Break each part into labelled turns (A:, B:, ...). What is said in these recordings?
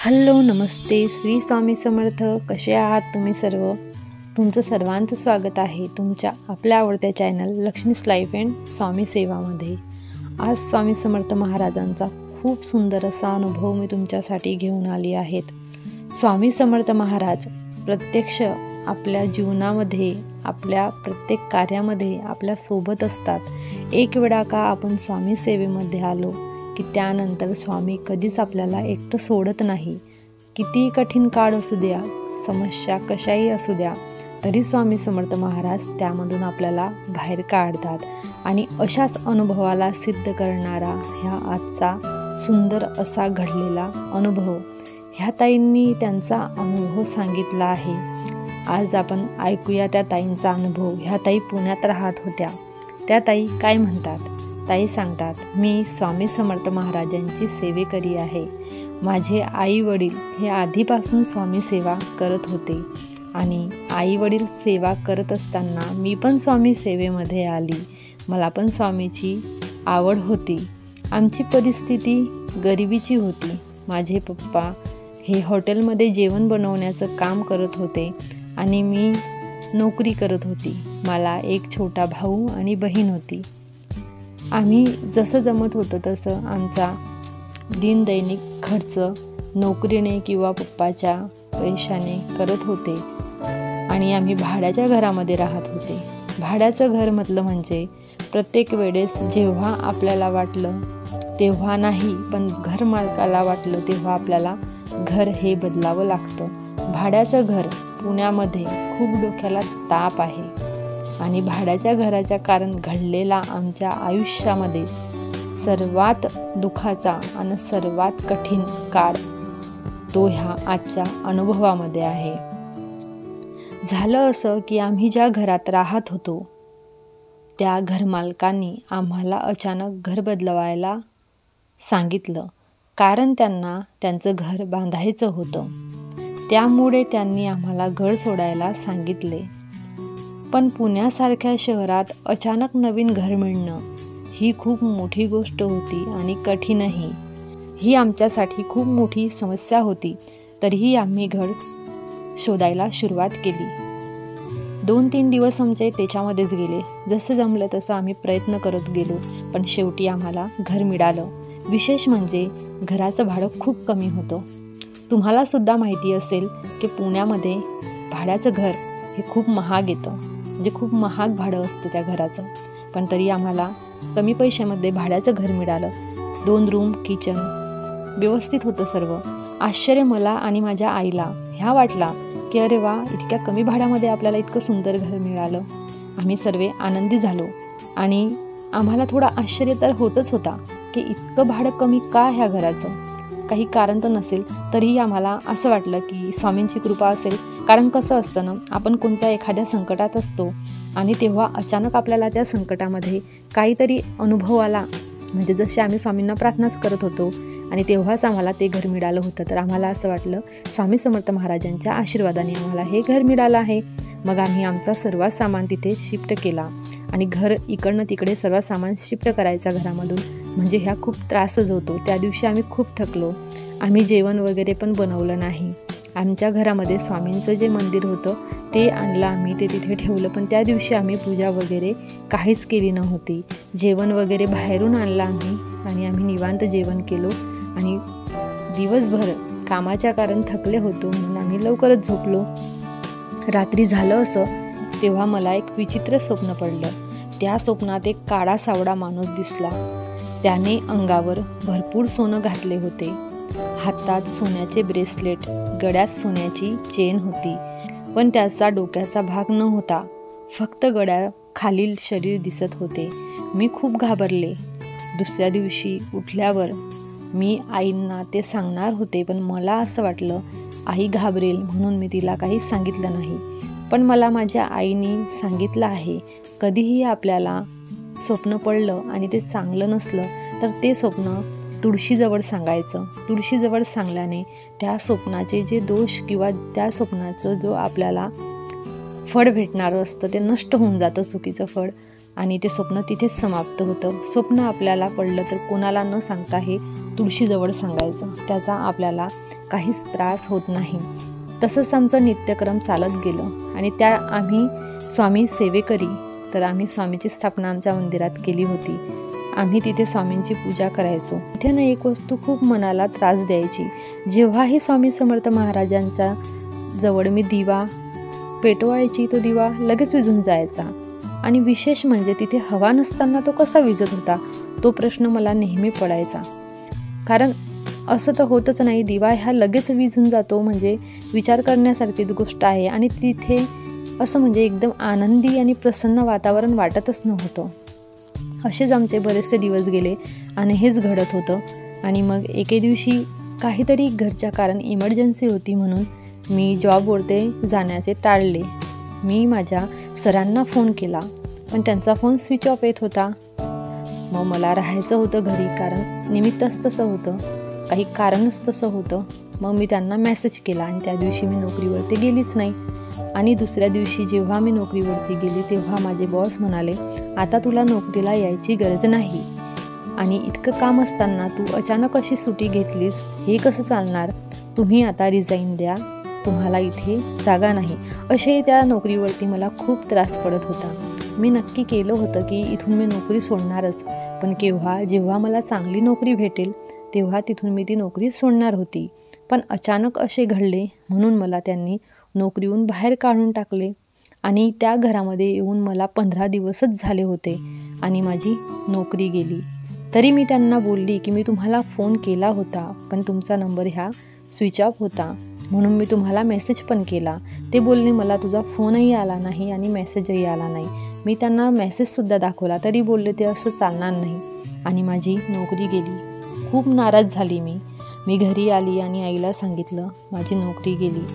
A: Hello नमस्ते श्री स्वामी समर्थ. कसे आहात तुम्ही सर्व? तुमचं सर्वांचं स्वागत आहे तुमच्या आपल्या आवडत्या चॅनल लक्ष्मीज लाईफ अँड स्वामी सेवामध्ये. आज स्वामी समर्थ महाराजांचा खूप सुंदर असा अनुभव मी तुमच्यासाठी घेऊन आली आहेत. स्वामी समर्थ महाराज प्रत्यक्ष आपल्या जीवनामध्ये आपल्या प्रत्येक कार्यामध्ये आपल्या सोबत असतात. एक वेळा का आपण स्वामी सेवेमध्ये आलो की त्यानंतर स्वामी कधीच आपल्याला एकटं सोडत नाही. कितीही कठीण काळ असू द्या, समस्या कशाही असू द्या, तरी स्वामी समर्थ महाराज त्यामधून आपल्याला बाहेर काढतात. आणि अशाच अनुभवाला सिद्ध करणारा ह्या आजचा सुंदर असा घडलेला अनुभव, ह्या ताईंनी त्यांचा अनुभव सांगितला आहे. आज आपण ऐकूया त्या ताईंचा अनुभव. ह्या ताई पुण्यात राहत होत्या. त्या ताई काय म्हणतात? ताई सांगतात, मी स्वामी समर्थ महाराजांची सेवेकरी आहे. माझे आई वडील हे आधीपासून स्वामी सेवा करत होते आणि आई वडील सेवा करत असताना मी पण स्वामी सेवेमध्ये आली. मला पण स्वामीची आवड होती. आमची परिस्थिती गरिबीची होती. माझे पप्पा हे हॉटेलमध्ये जेवण बनवण्याचं काम करत होते आणि मी नोकरी करत होती. मला एक छोटा भाऊ आणि बहीण होती. आम्ही जसं जमत होतं तसं आमचा दिनदैनिक खर्च नोकरीने किंवा पप्पाच्या पैशाने करत होते आणि आम्ही भाड्याच्या घरामध्ये राहत होते. भाड्याचं घर म्हटलं म्हणजे प्रत्येक वेळेस जेव्हा आपल्याला वाटलं तेव्हा नाही, पण घर मालकाला वाटलं तेव्हा आपल्याला घर हे बदलावं लागतं. भाड्याचं घर पुण्यामध्ये खूप डोक्याला ताप आहे आणि भाड्याच्या घराच्या कारण घडलेला आमच्या आयुष्यामध्ये सर्वात दुःखाचा आणि सर्वात कठीण काळ तो ह्या आजच्या अनुभवामध्ये आहे. झालं असं की आम्ही ज्या घरात राहत होतो त्या घरमालकांनी आम्हाला अचानक घर बदलवायला सांगितलं, कारण त्यांना त्यांचं घर बांधायचं होतं. त्यामुळे त्यांनी आम्हाला घर सोडायला सांगितले. पण पुण्यासारख्या शहरात अचानक नवीन घर मिळणं ही खूप मोठी गोष्ट होती आणि कठीणही. ही आमच्यासाठी खूप मोठी समस्या होती. तरीही आम्ही घर शोधायला सुरुवात केली. 2-3 दिवस आमचे त्याच्यामध्येच गेले. जसं जमलं तसं आम्ही प्रयत्न करत गेलो, पण शेवटी आम्हाला घर मिळालं. विशेष म्हणजे घराचं भाडं खूप कमी होतं. तुम्हाला सुद्धा माहिती असेल की पुण्यामध्ये भाड्याचं घर हे खूप महाग येतं, म्हणजे खूप महाग भाडं असतं त्या घराचं. पण तरी आम्हाला कमी पैशामध्ये भाड्याचं घर मिळालं. 2 रूम, किचन व्यवस्थित होतं सर्व. आश्चर्य मला आणि माझ्या आईला ह्या वाटला की अरे वा, इतक्या कमी भाड्यामध्ये आपल्याला इतकं सुंदर घर मिळालं. आम्ही सर्व आनंदी झालो आणि आम्हाला थोडा आश्चर्य तर होतच होता की इतकं भाडं कमी का ह्या घराचं. काही कारण तर नसेल, तरीही आम्हाला असं वाटलं की स्वामींची कृपा असेल. कारण कसं असतं ना, आपण कोणत्या एखाद्या संकटात असतो आणि तेव्हा अचानक आपल्याला त्या संकटामध्ये काहीतरी अनुभव आला. म्हणजे जसे आम्ही स्वामींना प्रार्थनाच करत होतो आणि तेव्हाच आम्हाला ते घर मिळालं होतं. तर आम्हाला असं वाटलं स्वामी समर्थ महाराजांच्या आशीर्वादाने आम्हाला हे घर मिळालं आहे. मग आम्ही आमचा सर्व सामान तिथे शिफ्ट केला आणि घर इकडनं तिकडे सर्व सामान शिफ्ट करायचा घरामधून, म्हणजे ह्या खूप त्रासच होतो. त्या दिवशी आम्ही खूप थकलो. आम्ही जेवण वगैरे पण बनवलं नाही. आमच्या घरामध्ये स्वामींचं जे मंदिर होतं ते आणलं आम्ही, ते तिथे ठेवलं. पण त्या दिवशी आम्ही पूजा वगैरे काहीच केली नव्हती. जेवण वगैरे बाहेरून आणलं आम्ही आणि आम्ही निवांत जेवण केलो आणि दिवसभर कामाच्या कारण थकले होतो म्हणून आम्ही लवकरच झोपलो. रात्री झालं असं तेव्हा मला एक विचित्र स्वप्न पडलं. त्या स्वप्नात एक काळा सावळा माणूस दिसला. त्याने अंगावर भरपूर सोनं घातले होते. हातात सोन्याचे ब्रेसलेट, गळ्यात सोन्याची चेन होती, पण त्याचा डोक्याचा भाग न होता. फक्त गळ्याखालील शरीर दिसत होते. मी खूप घाबरले. दुसऱ्या दिवशी उठल्यावर मी आईंना ते सांगणार होते, पण मला असं वाटलं आई घाबरेल म्हणून मी तिला काही सांगितलं नाही. पण मला माझ्या आईने सांगितलं आहे, कधीही आपल्याला स्वप्न पडलं आणि ते चांगलं नसलं तर ते स्वप्न तुळशीजवळ सांगायचं. तुळशीजवळ सांगल्याने त्या स्वप्नाचे जे दोष किंवा त्या स्वप्नाचं जो आपल्याला फळ भेटणारं असतं ते नष्ट होऊन जातं, चुकीचं फळ, आणि ते स्वप्न तिथेच समाप्त होतं. स्वप्न आपल्याला पडलं तर कोणाला न सांगता हे तुळशीजवळ सांगायचं. त्याचा आपल्याला काहीच त्रास होत नाही. तसंच आमचं नित्यक्रम चालत गेलं आणि आम्ही स्वामी सेवेकरी, तर आम्ही स्वामीची स्थापना आमच्या मंदिरात केली होती. आम्ही तिथे स्वामींची पूजा करायचो. तिथे ना एक वस्तू खूप मनाला त्रास द्यायची. जेव्हाही स्वामी समर्थ महाराजांच्या जवळ मी दिवा पेटवायची, तो दिवा लगेच विझून जायचा. आणि विशेष म्हणजे तिथे हवा नसताना तो कसा विझत होता, तो प्रश्न मला नेहमी पडायचा. कारण असं तर होतच नाही, दिवा ह्या लगेच विझून जातो म्हणजे विचार करण्यासारखीच गोष्ट आहे. आणि तिथे असं म्हणजे एकदम आनंदी आणि प्रसन्न वातावरण वाटतच नव्हतं. असेच आमचे बरेचसे दिवस गेले आणि हेच घडत होतं. आणि मग एके दिवशी काहीतरी घरच्या कारण इमर्जन्सी होती म्हणून मी जॉबवरती जाण्याचे टाळले. मी माझ्या सरांना फोन केला, पण त्यांचा फोन स्विच ऑफ येत होता. मग मला राहायचं होतं घरी, कारण निमित्तच तसं होतं, काही कारणच तसं होतं. मग मी त्यांना मेसेज केला आणि त्या दिवशी मी नोकरीवरती गेलीच नाही. आणि दुसऱ्या दिवशी जेव्हा मी नोकरीवरती गेली तेव्हा माझे बॉस म्हणाले, आता तुला नोकरीला यायची गरज नाही आणि इतकं काम असताना तू अचानक अशी सुट्टी घेतलीस, हे कसं चालणार? तुम्ही आता रिझाईन द्या, तुम्हाला इथे जागा नाही. असे त्या नोकरीवरती मला खूप त्रास पडत होता. मी नक्की केलं होतं की इथून मी नोकरी सोडणारच, पण जेव्हा मला चांगली नोकरी भेटेल तेव्हा तिथून मी ती नोकरी सोडणार होती. पण अचानक असे घडले म्हणून मला त्यांनी नोकरीहून बाहेर काढून टाकले. आणि त्या घरामध्ये येऊन मला 15 दिवसच झाले होते आणि माझी नोकरी गेली. तरी मी त्यांना बोलली की मी तुम्हाला फोन केला होता, पण तुमचा नंबर ह्या स्विच ऑफ होता, म्हणून मी तुम्हाला मेसेज पण केला. ते बोलले मला तुझा फोनही आला नाही आणि मेसेजही आला नाही. मी त्यांना मेसेजसुद्धा दाखवला, तरी बोलले ते असं चालणार नाही आणि माझी नोकरी गेली. खूप नाराज झाली मी घरी आली आणि आईला सांगितलं माझी नोकरी गेली.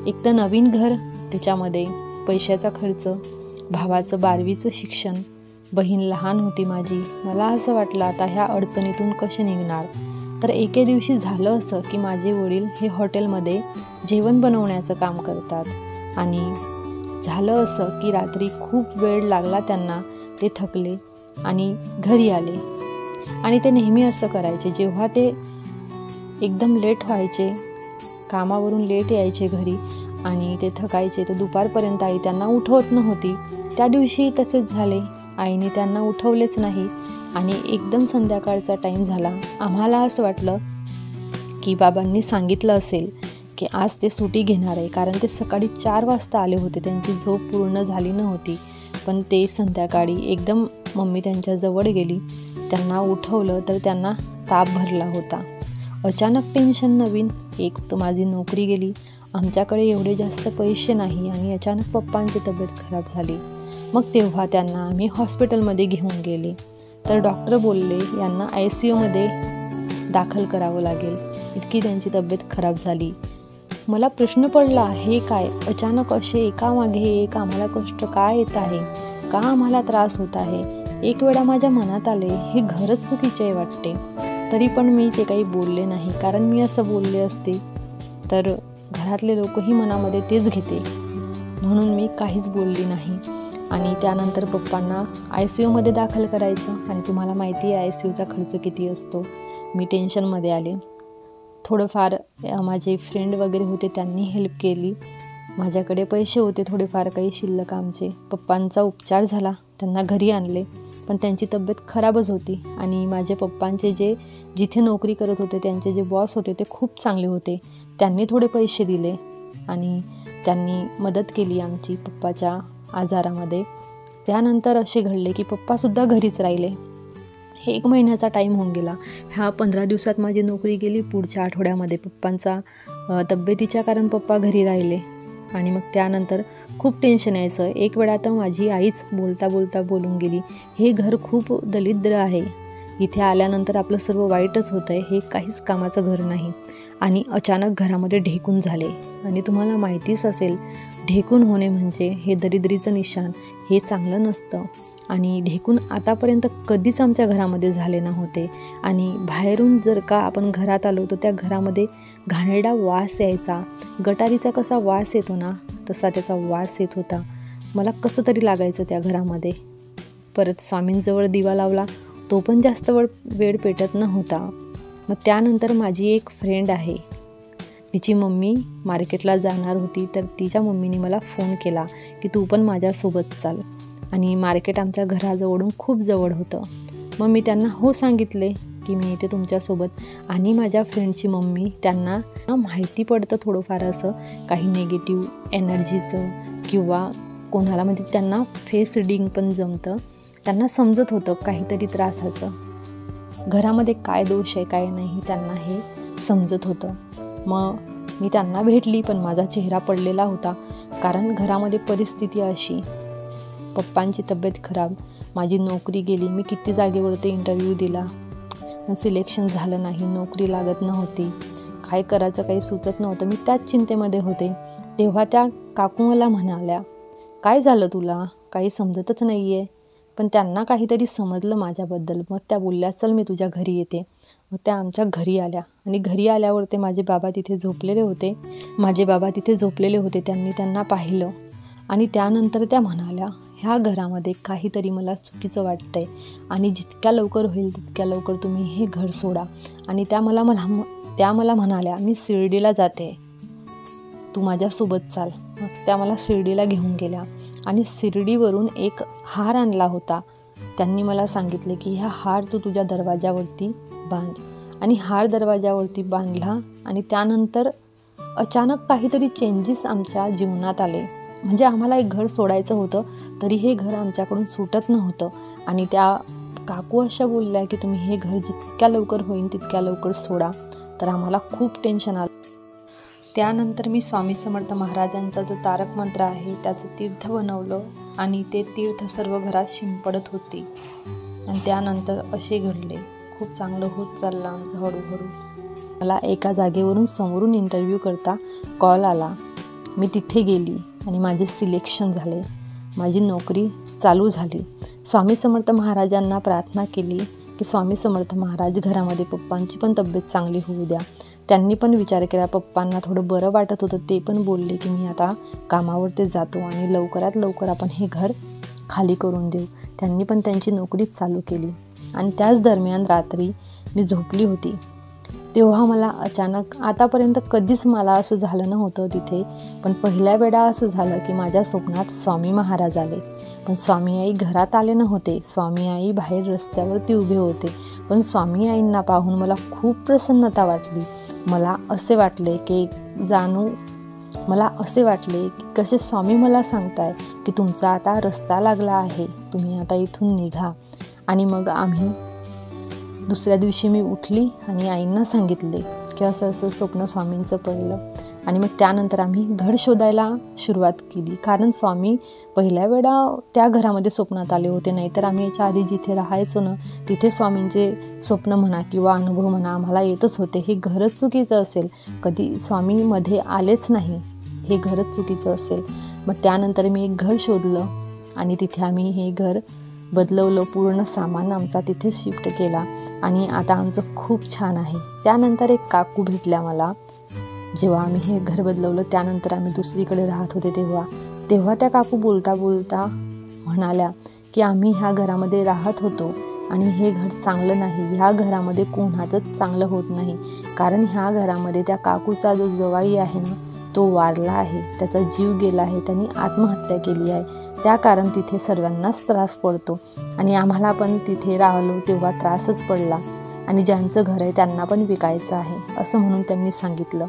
A: एक तर नवीन घर, त्याच्यामध्ये पैशाचा खर्च, भावाचं 12वीचं शिक्षण, बहीण लहान होती माझी. मला असं वाटलं आता ह्या अडचणीतून कसे निघणार. तर एके दिवशी झालं असं की माझे वडील हे हॉटेलमध्ये जेवण बनवण्याचं काम करतात आणि झालं असं की रात्री खूप वेळ लागला त्यांना, ते थकले आणि घरी आले. आणि ते नेहमी असं करायचे, जेव्हा ते एकदम लेट व्हायचे, कामावरून लेट यायचे घरी आणि ते थकायचे, तर दुपारपर्यंत आई त्यांना उठवत नव्हती. त्या दिवशी तसेच झाले, आईने त्यांना उठवलेच नाही आणि एकदम संध्याकाळचा टाईम झाला. आम्हाला असं वाटलं की बाबांनी सांगितलं असेल की आज ते सुट्टी घेणार आहे, कारण ते सकाळी 4 वाजता आले होते, त्यांची झोप पूर्ण झाली नव्हती. पण ते संध्याकाळी एकदम मम्मी त्यांच्याजवळ गेली, त्यांना उठवलं तर त्यांना ताप भरला होता. अचानक टेन्शन नवीन, एक तर माझी नोकरी गेली, आमच्याकडे एवढे जास्त पैसे नाही आणि अचानक पप्पांची तब्येत खराब झाली. मग तेव्हा त्यांना आम्ही हॉस्पिटलमध्ये घेऊन गेले, तर डॉक्टर बोलले यांना ICUमध्ये दाखल करावं लागेल, इतकी त्यांची तब्येत खराब झाली. मला प्रश्न पडला, हे काय अचानक असे एकामागे एक आम्हाला कष्ट काय येत आहे, का आम्हाला त्रास होत आहे. एक वेळा माझ्या मनात आले हे घरच चुकीचे वाटते. तरी पण मी ते काही बोलले नाही, कारण मी असं बोलले असते तर घरातले लोकही मनामध्ये तेच घेते, म्हणून मी काहीच बोलली नाही. आणि त्यानंतर पप्पांना ICUमध्ये दाखल करायचं आणि तुम्हाला माहिती आहे ICUचा खर्च किती असतो. मी टेन्शनमध्ये आले. थोडंफार माझे फ्रेंड वगैरे होते, त्यांनी हेल्प केली. माझ्याकडे पैसे होते थोडेफार काही शिल्लक आमचे. पप्पांचा उपचार झाला, त्यांना घरी आणले, पण त्यांची तब्येत खराबच होती. आणि माझे पप्पांचे जिथे नोकरी करत होते त्यांचे जे बॉस होते ते खूप चांगले होते, त्यांनी थोडे पैसे दिले आणि त्यांनी मदत केली आमची पप्पाच्या आजारामध्ये. त्यानंतर असे घडले की पप्पासुद्धा घरीच राहिले. 1 महिन्याचा टाईम होऊन गेला. ह्या 15 दिवसात माझी नोकरी गेली. पुढच्या आठवड्यामध्ये पप्पांचा तब्येतीच्या कारण पप्पा घरी राहिले आणि मग त्यानंतर खूप टेन्शन यायचं. एक वेळा तर माझी आईच बोलता बोलता बोलून गेली, हे घर खूप दरिद्र आहे, इथे आल्यानंतर आपलं सर्व वाईटच होतं आहे, हे काहीच कामाचं घर नाही. आणि अचानक घरामध्ये ढेकून झाले आणि तुम्हाला माहितीच असेल ढेकून होणे म्हणजे हे दरिद्रीचं निशाण, हे चांगलं नसतं. आणि ढेकून आतापर्यंत कधीच आमच्या घरामध्ये झाले नव्हते. आणि बाहेरून जर का आपण घरात आलो तर त्या घरामध्ये घाणेरडा वास यायचा, गटारीचा कसा वास येतो ना तसा त्याचा वास येत होता. मला कसं तरी लागायचं त्या घरामध्ये. परत स्वामींजवळ दिवा लावला, तो पण जास्त वेळ पेटत नव्हता. मग त्यानंतर माझी एक फ्रेंड आहे, तिची मम्मी मार्केटला जाणार होती, तर तिच्या मम्मीने मला फोन केला की तू पण माझ्यासोबत चाल. आणि मार्केट आमच्या घराजवळून खूप जवळ होतं. मग मी त्यांना हो सांगितले की मी येते तुमच्यासोबत. आणि माझ्या फ्रेंडची मम्मी, त्यांना माहिती पडतं थोडंफार असं काही निगेटिव्ह एनर्जीचं, किंवा कोणाला म्हणजे त्यांना फेस रीडिंग पण जमतं. त्यांना समजत होतं काहीतरी त्रासाचं, घरामध्ये काय दोष आहे काय नाही, त्यांना हे समजत होतं. मग मी त्यांना भेटली, पण माझा चेहरा पडलेला होता, कारण घरामध्ये परिस्थिती अशी, पप्पांची तब्येत खराब, माझी नोकरी गेली, मी किती जागेवरती इंटरव्ह्यू दिला, सिलेक्शन झालं नाही, नोकरी लागत नव्हती, काय करायचं काही सुचत नव्हतं. मी त्याच चिंतेमध्ये होते. तेव्हा त्या काकू मला म्हणाल्या, काय झालं तुला, काही समजतच नाही आहे. पण त्यांना काहीतरी समजलं माझ्याबद्दल. मग त्या बोलल्या, चल मी तुझ्या घरी येते. मग त्या आमच्या घरी आल्या, आणि घरी आल्यावर ते माझे बाबा तिथे झोपलेले होते. त्यांनी त्यांना पाहिलं, आणि त्यानंतर त्या म्हणाल्या, ह्या घरामध्ये काहीतरी मला चुकीचं वाटतं आहे, आणि जितक्या लवकर होईल तितक्या लवकर तुम्ही हे घर सोडा. आणि त्या मला म्हणाल्या, मी शिर्डीला जाते, तू माझ्यासोबत चाल. मग त्या मला शिर्डीला घेऊन गेल्या, आणि शिर्डीवरून एक हार आणला होता. त्यांनी मला सांगितले की हा हार तू तुझ्या दरवाजावरती बांध. आणि हार दरवाजावरती बांधला, आणि त्यानंतर अचानक काहीतरी चेंजेस आमच्या जीवनात आले. म्हणजे आम्हाला एक घर सोडायचं होतं, तरी हे घर आमच्याकडून सुटत नव्हतं. आणि त्या काकू अशा बोलल्या की तुम्ही हे घर जितक्या लवकर होईल तितक्या लवकर सोडा. तर आम्हाला खूप टेन्शन आलं. त्यानंतर मी स्वामी समर्थ महाराजांचा जो तारक मंत्र आहे त्याचं तीर्थ बनवलं, आणि ते तीर्थ सर्व घरात शिंपडत होती. आणि त्यानंतर असे घडले, खूप चांगलं होत चाललं आमचं हळूहळू. मला एका जागेवरून समोरून इंटरव्ह्यू करता कॉल आला. मी तिथे गेली, आणि माझे सिलेक्शन झाले, माझी नोकरी चालू झाली. स्वामी समर्थ महाराजांना प्रार्थना केली की स्वामी समर्थ महाराज घरामध्ये पप्पांची पण तब्येत चांगली होऊ द्या. त्यांनी पण विचार केला, पप्पांना थोडं बरं वाटत होतं. ते पण बोलले की मी आता कामावरती जातो, आणि लवकरात लवकर आपण हे घर खाली करून देऊ. त्यांनी पण त्यांची नोकरीच चालू केली. आणि त्याच दरम्यान रात्री मी झोपली होती, तेव्हा मला अचानक, आतापर्यंत कधीच मला असं झालं नव्हतं तिथे, पण पहिल्या वेळा असं झालं की माझ्या स्वप्नात स्वामी महाराज आले. पण स्वामी आई घरात आले नव्हते, स्वामी आई बाहेर रस्त्यावरती उभे होते. पण स्वामी आईंना पाहून मला खूप प्रसन्नता वाटली. मला असे वाटले की कसे स्वामी मला सांगताय की तुमचा आता रस्ता लागला आहे, तुम्ही आता इथून निघा. आणि मग दुसऱ्या दिवशी मी उठली आणि आईंना सांगितले की असं असं स्वप्न स्वामींचं पडलं. आणि मग त्यानंतर आम्ही घर शोधायला सुरुवात केली, कारण स्वामी पहिल्या वेळा त्या घरामध्ये स्वप्नात आले होते. नाहीतर आम्ही याच्या आधी जिथे राहायचो ना, तिथे स्वामींचे स्वप्न म्हणा किंवा अनुभव म्हणा आम्हाला येतच होते. हे घरच चुकीचं असेल, कधी स्वामी मध्ये आलेच नाही, हे घरच चुकीचं असेल. मग त्यानंतर मी एक घर शोधलं, आणि तिथे आम्ही हे घर बदलवलं, पूर्ण सामान आमचा तिथे शिफ्ट केला, आणि आता आमचं खूप छान आहे. त्यानंतर एक काकू भेटल्या मला, जेव्हा आम्ही हे घर बदलवलं त्यानंतर आम्ही दुसरीकडे राहत होते तेव्हा त्या काकू बोलता बोलता म्हणाल्या की आम्ही ह्या घरामध्ये राहत होतो, आणि हे घर चांगलं नाही, ह्या घरामध्ये कोणाचंच चांगलं होत नाही. कारण ह्या घरामध्ये त्या काकूचा जो जवाई आहे ना, तो वारला आहे, त्याचा जीव गेला आहे, त्यांनी आत्महत्या केली आहे. त्या कारण तिथे सर्वांनाच त्रास पडतो, आणि आम्हाला पण तिथे राहिलो तेव्हा त्रासच पडला, आणि ज्यांचं घर आहे त्यांना पण विकायचं आहे असं म्हणून त्यांनी सांगितलं.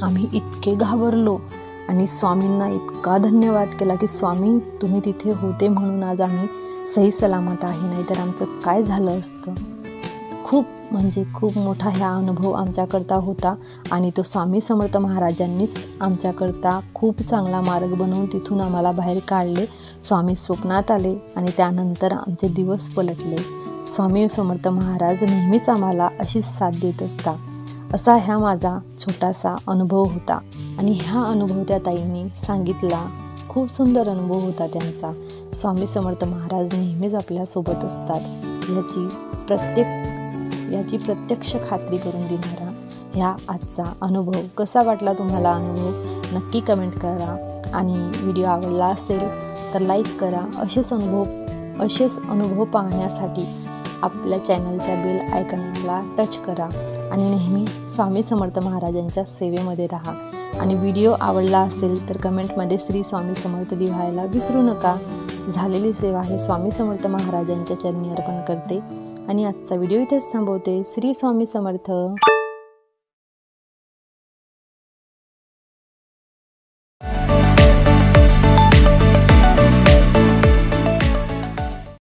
A: आम्ही इतके घाबरलो, आणि स्वामींना इतका धन्यवाद केला की स्वामी तुम्ही तिथे होते म्हणून आज आम्ही सही सलामत आहे, नाहीतर आमचं काय झालं असतं. खूप मोठा हा अनुभव आमच्याकरता होता, आणि तो स्वामी समर्थ महाराजांनीच आमच्याकरता खूप चांगला मार्ग बनवून तिथून आम्हाला बाहेर काढले. स्वामी स्वप्नात आले, आणि त्यानंतर आमचे दिवस पलटले. स्वामी समर्थ महाराज नेहमीच आम्हाला अशीच साथ देत असतात. असा हा माझा छोटासा अनुभव होता, आणि ह्या अनुभव त्या ताईंनी सांगितला. खूप सुंदर अनुभव होता त्यांचा. स्वामी समर्थ महाराज नेहमीच आपल्यासोबत असतात याची प्रत्यक्ष खात्री करून देणारा ह्या आजचा अनुभव. कसा वाटला तुम्हाला अनुभव नक्की कमेंट करा, आणि व्हिडिओ आवडला असेल तर लाईक करा. असेच अनुभव पाहण्यासाठी आपल्या चॅनलच्या बेल आयकॉनला टच करा आणि नेहमी स्वामी समर्थ महाराजांच्या सेवेमध्ये राहा। आणि व्हिडिओ आवडला असेल तर कमेंटमध्ये श्री स्वामी समर्थ लिहायला विसरू नका। झालेली सेवा हे स्वामी समर्थ महाराजांच्या चरणी अर्पण करते आणि आजचा व्हिडिओ इथेच थांबवते। श्री स्वामी समर्थ।